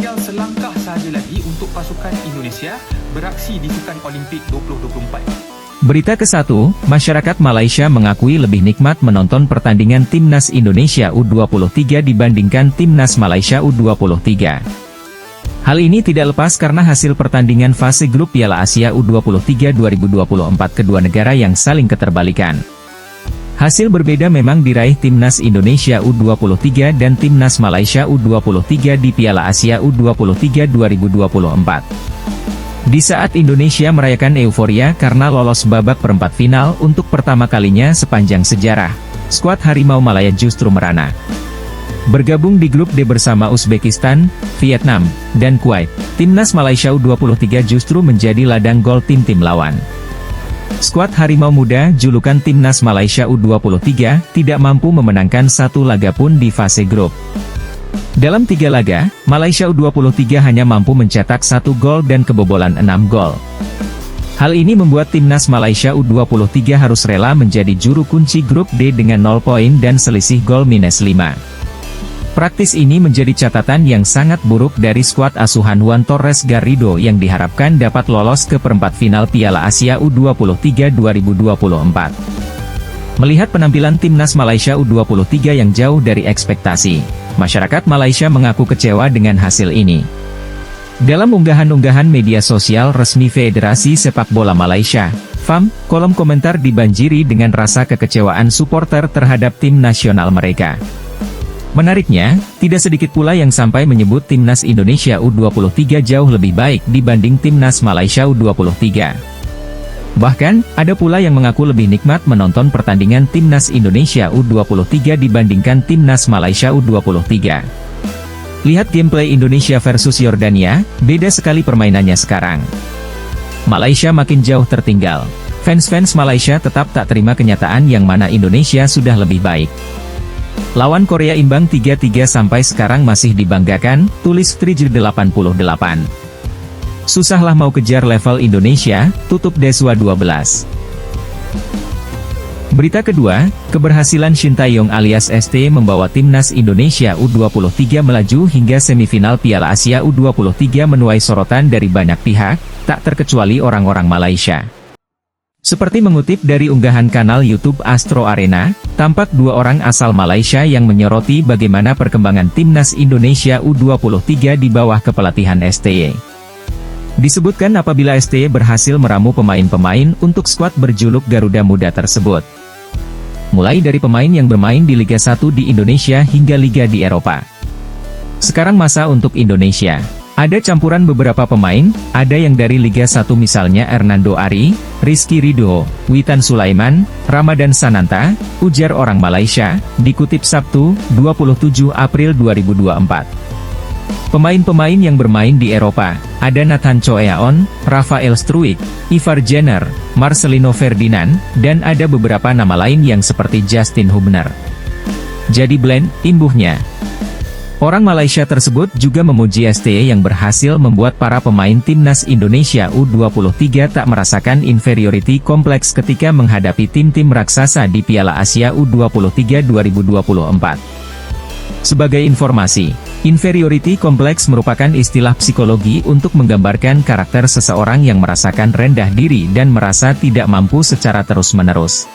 tinggal selangkah sahaja lagi untuk pasukan Indonesia beraksi di Sukan Olimpik 2024. Berita ke-1, masyarakat Malaysia mengakui lebih nikmat menonton pertandingan Timnas Indonesia U23 dibandingkan Timnas Malaysia U23. Hal ini tidak lepas karena hasil pertandingan fase grup Piala Asia U23 2024 kedua negara yang saling keterbalikan. Hasil berbeda memang diraih Timnas Indonesia U23 dan Timnas Malaysia U23 di Piala Asia U23 2024. Di saat Indonesia merayakan euforia karena lolos babak perempat final untuk pertama kalinya sepanjang sejarah, skuad Harimau Malaya justru merana. Bergabung di grup D bersama Uzbekistan, Vietnam, dan Kuwait, Timnas Malaysia U23 justru menjadi ladang gol tim-tim lawan. Skuad Harimau Muda julukan Timnas Malaysia U23 tidak mampu memenangkan satu laga pun di fase grup. Dalam 3 laga, Malaysia U23 hanya mampu mencetak 1 gol dan kebobolan 6 gol. Hal ini membuat Timnas Malaysia U23 harus rela menjadi juru kunci grup D dengan 0 poin dan selisih gol -5. Praktis ini menjadi catatan yang sangat buruk dari skuad asuhan Juan Torres Garrido yang diharapkan dapat lolos ke perempat final Piala Asia U23 2024. Melihat penampilan Timnas Malaysia U23 yang jauh dari ekspektasi, masyarakat Malaysia mengaku kecewa dengan hasil ini. Dalam unggahan-unggahan media sosial resmi Federasi Sepak Bola Malaysia, FAM, kolom komentar dibanjiri dengan rasa kekecewaan supporter terhadap tim nasional mereka. Menariknya, tidak sedikit pula yang sampai menyebut Timnas Indonesia U23 jauh lebih baik dibanding Timnas Malaysia U23. Bahkan, ada pula yang mengaku lebih nikmat menonton pertandingan Timnas Indonesia U23 dibandingkan Timnas Malaysia U23. Lihat gameplay Indonesia versus Yordania, beda sekali permainannya sekarang. Malaysia makin jauh tertinggal. Fans-fans Malaysia tetap tak terima kenyataan yang mana Indonesia sudah lebih baik. Lawan Korea imbang 3-3 sampai sekarang masih dibanggakan, tulis Trigger88. Susahlah mau kejar level Indonesia, tutup Deswa 12. Berita kedua, keberhasilan Shin Tae-yong alias ST membawa Timnas Indonesia U23 melaju hingga semifinal Piala Asia U23 menuai sorotan dari banyak pihak, tak terkecuali orang-orang Malaysia. Seperti mengutip dari unggahan kanal YouTube Astro Arena, tampak 2 orang asal Malaysia yang menyoroti bagaimana perkembangan Timnas Indonesia U23 di bawah kepelatihan STY. Disebutkan apabila STY berhasil meramu pemain-pemain untuk skuad berjuluk Garuda Muda tersebut. Mulai dari pemain yang bermain di Liga 1 di Indonesia hingga Liga di Eropa. Sekarang masa untuk Indonesia. Ada campuran beberapa pemain, ada yang dari Liga 1 misalnya Hernando Ari, Rizky Ridho, Witan Sulaiman, Ramadan Sananta, ujar orang Malaysia, dikutip Sabtu, 27 April 2024. Pemain-pemain yang bermain di Eropa, ada Nathan Choeaon, Rafael Struijk, Ivar Jenner, Marcelino Ferdinand, dan ada beberapa nama lain yang seperti Justin Hubner. Jadi blend, imbuhnya. Orang Malaysia tersebut juga memuji STY yang berhasil membuat para pemain Timnas Indonesia U23 tak merasakan inferiority kompleks ketika menghadapi tim-tim raksasa di Piala Asia U23 2024. Sebagai informasi, inferiority kompleks merupakan istilah psikologi untuk menggambarkan karakter seseorang yang merasakan rendah diri dan merasa tidak mampu secara terus-menerus.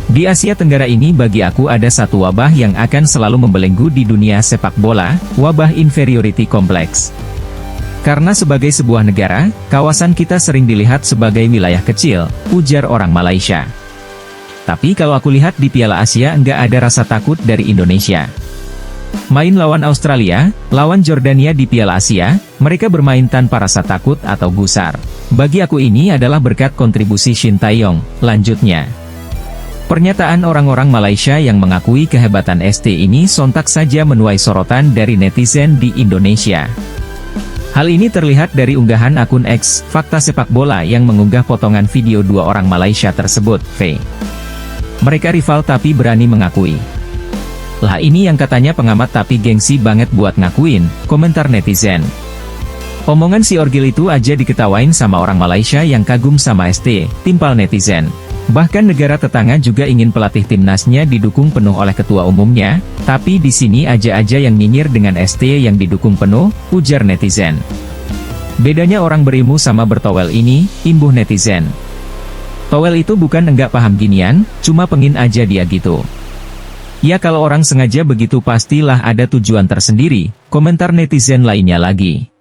Di Asia Tenggara ini bagi aku ada satu wabah yang akan selalu membelenggu di dunia sepak bola, wabah inferiority kompleks. Karena sebagai sebuah negara, kawasan kita sering dilihat sebagai wilayah kecil, ujar orang Malaysia. Tapi kalau aku lihat di Piala Asia enggak ada rasa takut dari Indonesia. Main lawan Australia, lawan Jordania di Piala Asia, mereka bermain tanpa rasa takut atau gusar. Bagi aku ini adalah berkat kontribusi Shin Tae-yong, lanjutnya. Pernyataan orang-orang Malaysia yang mengakui kehebatan ST ini sontak saja menuai sorotan dari netizen di Indonesia. Hal ini terlihat dari unggahan akun X, Fakta Sepak Bola yang mengunggah potongan video 2 orang Malaysia tersebut, V. Mereka rival tapi berani mengakui. Lah ini yang katanya pengamat tapi gengsi banget buat ngakuin, komentar netizen. Omongan si Orgil itu aja diketawain sama orang Malaysia yang kagum sama ST, timpal netizen. Bahkan negara tetangga juga ingin pelatih timnasnya didukung penuh oleh ketua umumnya, tapi di sini aja yang nyinyir dengan ST yang didukung penuh, ujar netizen. Bedanya orang berilmu sama bertowel ini, imbuh netizen. Towel itu bukan enggak paham ginian, cuma pengin aja dia gitu. Ya kalau orang sengaja begitu pastilah ada tujuan tersendiri, komentar netizen lainnya lagi.